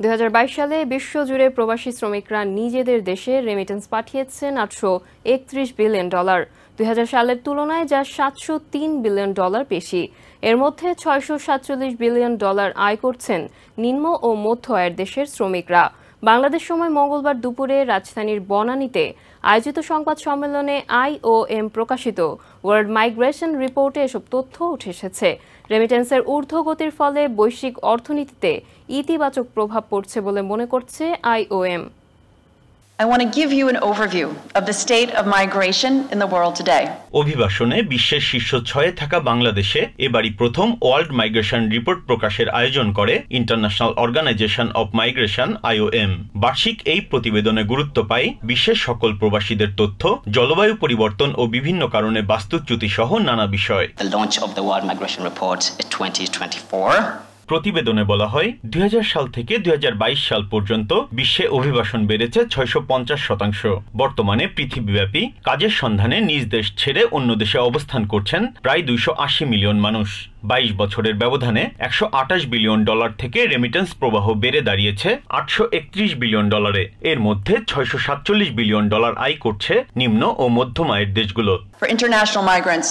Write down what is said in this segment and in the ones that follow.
2022 সালে বিশ্বজুড়ে প্রবাসী শ্রমিকরা নিজেদের দেশে রেমিটেন্স পাঠিয়েছেন $831 বিলিয়ন। 2000 সালের তুলনায় যা $703 বিলিয়ন বেশি। এর মধ্যে $647 বিলিয়ন আয় করছেন নিম্ন ও মধ্য আয়ের দেশের শ্রমিকরা। বাংলাদেশ সময় মঙ্গলবার দুপুরে রাজধানীর বনানীতে আয়োজিত সংবাদ সম্মেলনে IOM প্রকাশিত ওয়ার্ল্ড মাইগ্রেশন রিপোর্টে এসব তথ্য উঠে এসেছে। রেমিটেন্সের ঊর্ধ্বগতির ফলে বৈশ্বিক অর্থনীতিতে ইতিবাচক প্রভাব পড়ছে বলে মনে করছে IOM। I want to give you an overview of the state of migration in the world today. অভিবাসনে বিশ্বের শীর্ষ 6-এ থাকা বাংলাদেশে এবারই প্রথম ওয়ার্ল্ড মাইগ্রেশন রিপোর্ট প্রকাশের আয়োজন করে international organization of migration IOM। বার্ষিক এই প্রতিবেদনে গুরুত্ব পায় বিশ্বের সকল প্রবাসীদের তথ্য, জলবায়ু পরিবর্তন ও বিভিন্ন কারণে বাস্তুচ্যুতি সহ নানা বিষয়। The launch of the World Migration Report in 2024. প্রতিবেদনে বলা হয় 2000 সাল থেকে 2022 সাল পর্যন্ত বিশ্বে অভিবাসন বেড়েছে 650%। বর্তমানে পৃথিবীব্যাপী কাজের সন্ধানে নিজ দেশ ছেড়ে অন্য দেশে অবস্থান করছেন প্রায় 280 মিলিয়ন মানুষ। 22 বছরের ব্যবধানে $128 বিলিয়ন থেকে রেমিটেন্স প্রবাহ বেড়ে দাঁড়িয়েছে $831 বিলিয়ন। এর মধ্যে $647 বিলিয়ন আয় করছে নিম্ন ও মধ্যম আয়ের দেশগুলো। For international migrants,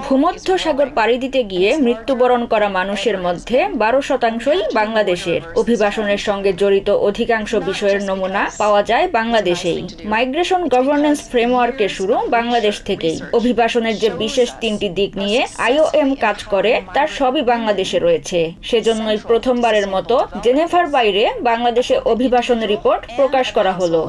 ভূমধ্যসাগর পাড়ি দিতে গিয়ে মৃত্যুবরণ করা মানুষের মধ্যে 12%ই বাংলাদেশের। অভিবাসনের সঙ্গে জড়িত অধিকাংশ বিষয়ের নমুনা পাওয়া যায় বাংলাদেশেই। মাইগ্রেশন গভর্নেন্স ফ্রেমওয়ার্কের শুরু বাংলাদেশ থেকেই। অভিবাসনের যে বিশেষ 3টি দিক নিয়ে IOM কাজ করে তার সবই বাংলাদেশে রয়েছে। সেজন্যই প্রথমবারের মতো জেনেভার বাইরে বাংলাদেশে অভিবাসন রিপোর্ট প্রকাশ করা হলো।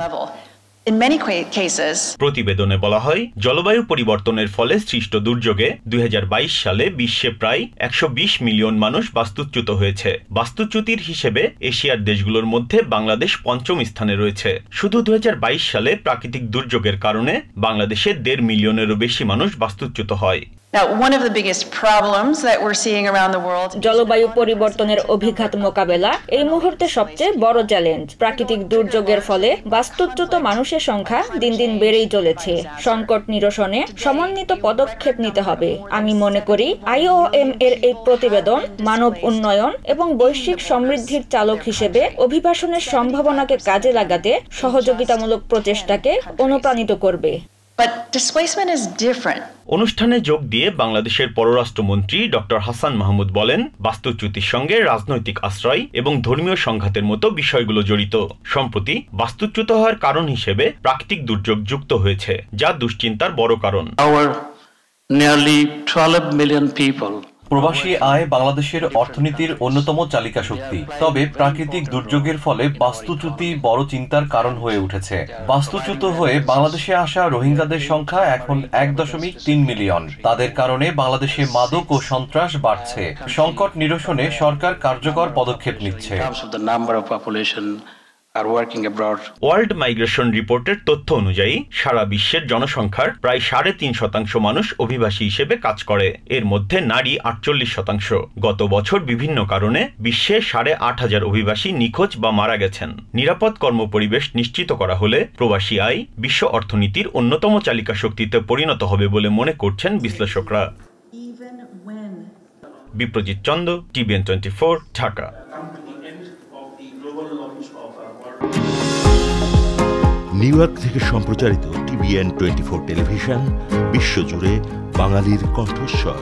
in many cases, প্রতিবেদনে বলা হয় জলবায়ু পরিবর্তনের ফলে সৃষ্ট দুর্যোগে 2022 সালে বিশ্বে প্রায় 120 মিলিয়ন মানুষ বাস্তুচ্যুত হয়েছে। বাস্তুচ্যুতির হিসেবে এশিয়ার দেশগুলোর মধ্যে বাংলাদেশ 5ম স্থানে রয়েছে। শুধু 2022 সালে প্রাকৃতিক দুর্যোগের কারণে বাংলাদেশে 1.5 মিলিয়নেরও বেশি মানুষ বাস্তুচ্যুত হয়। Now, one of the biggest problems that we're seeing around the world, জলবায়ু পরিবর্তনের অভিঘাত মোকাবেলা এই মুহূর্তে সবচেয়ে বড় চ্যালেঞ্জ। প্রাকৃতিক দুর্যোগের ফলে বাস্তুচ্যুত মানুষের সংখ্যা দিন দিন বেড়েই চলেছে। সংকট নিরসনে সমন্বিত পদক্ষেপ নিতে হবে। আমি মনে করি IOM এর এই প্রতিবেদন মানব উন্নয়ন এবং বৈশ্বিক সমৃদ্ধির চালক হিসেবে অভিবাসনের সম্ভাবনাকে কাজে লাগাতে সহযোগিতামূলক প্রচেষ্টাকে অনুপ্রাণিত করবে। but displacement is different. অনুষ্ঠানে যোগ দিয়ে বাংলাদেশের পররাষ্ট্রমন্ত্রী ডক্টর হাসান মাহমুদ বলেন, বাস্তুচ্যুতির সঙ্গে রাজনৈতিক আশ্রয় এবং ধর্মীয় সংঘাতের মতো বিষয়গুলো জড়িত। সম্প্রতি বাস্তুচ্যুত হওয়ার কারণ হিসেবে প্রাকৃতিক দুর্যোগ যুক্ত হয়েছে, যা দুশ্চিন্তার বড় কারণ। Nearly 12 million people. প্রবাসী আয় বাংলাদেশের অর্থনীতির অন্যতম চালিকা শক্তি। তবে প্রাকৃতিক দুর্যোগের ফলে বাস্তুচ্যুতি বড় চিন্তার কারণ হয়ে উঠেছে। বাস্তুচ্যুত হয়ে বাংলাদেশে আসা রোহিঙ্গাদের সংখ্যা এখন 1.3 মিলিয়ন। তাদের কারণে বাংলাদেশে মাদক ও সন্ত্রাস বাড়ছে। সংকট নিরসনে সরকার কার্যকর পদক্ষেপ নিচ্ছে। ওয়ার্ল্ড মাইগ্রেশন রিপোর্টের তথ্য অনুযায়ী সারা বিশ্বের জনসংখ্যার প্রায় 3.5% মানুষ অভিবাসী হিসেবে কাজ করে। এর মধ্যে নারী 48%। গত বছর বিভিন্ন কারণে বিশ্বে 8,500 অভিবাসী নিখোঁজ বা মারা গেছেন। নিরাপদ কর্মপরিবেশ নিশ্চিত করা হলে প্রবাসী আয় বিশ্ব অর্থনীতির অন্যতম চালিকা শক্তিতে পরিণত হবে বলে মনে করছেন বিশ্লেষকরা। Biprajit Chanda, TVN 24, Dhaka. New York থেকে সম্প্রচারিত TVN 24 টেলিভিশন বিশ্বজুড়ে বাঙালির কণ্ঠস্বর।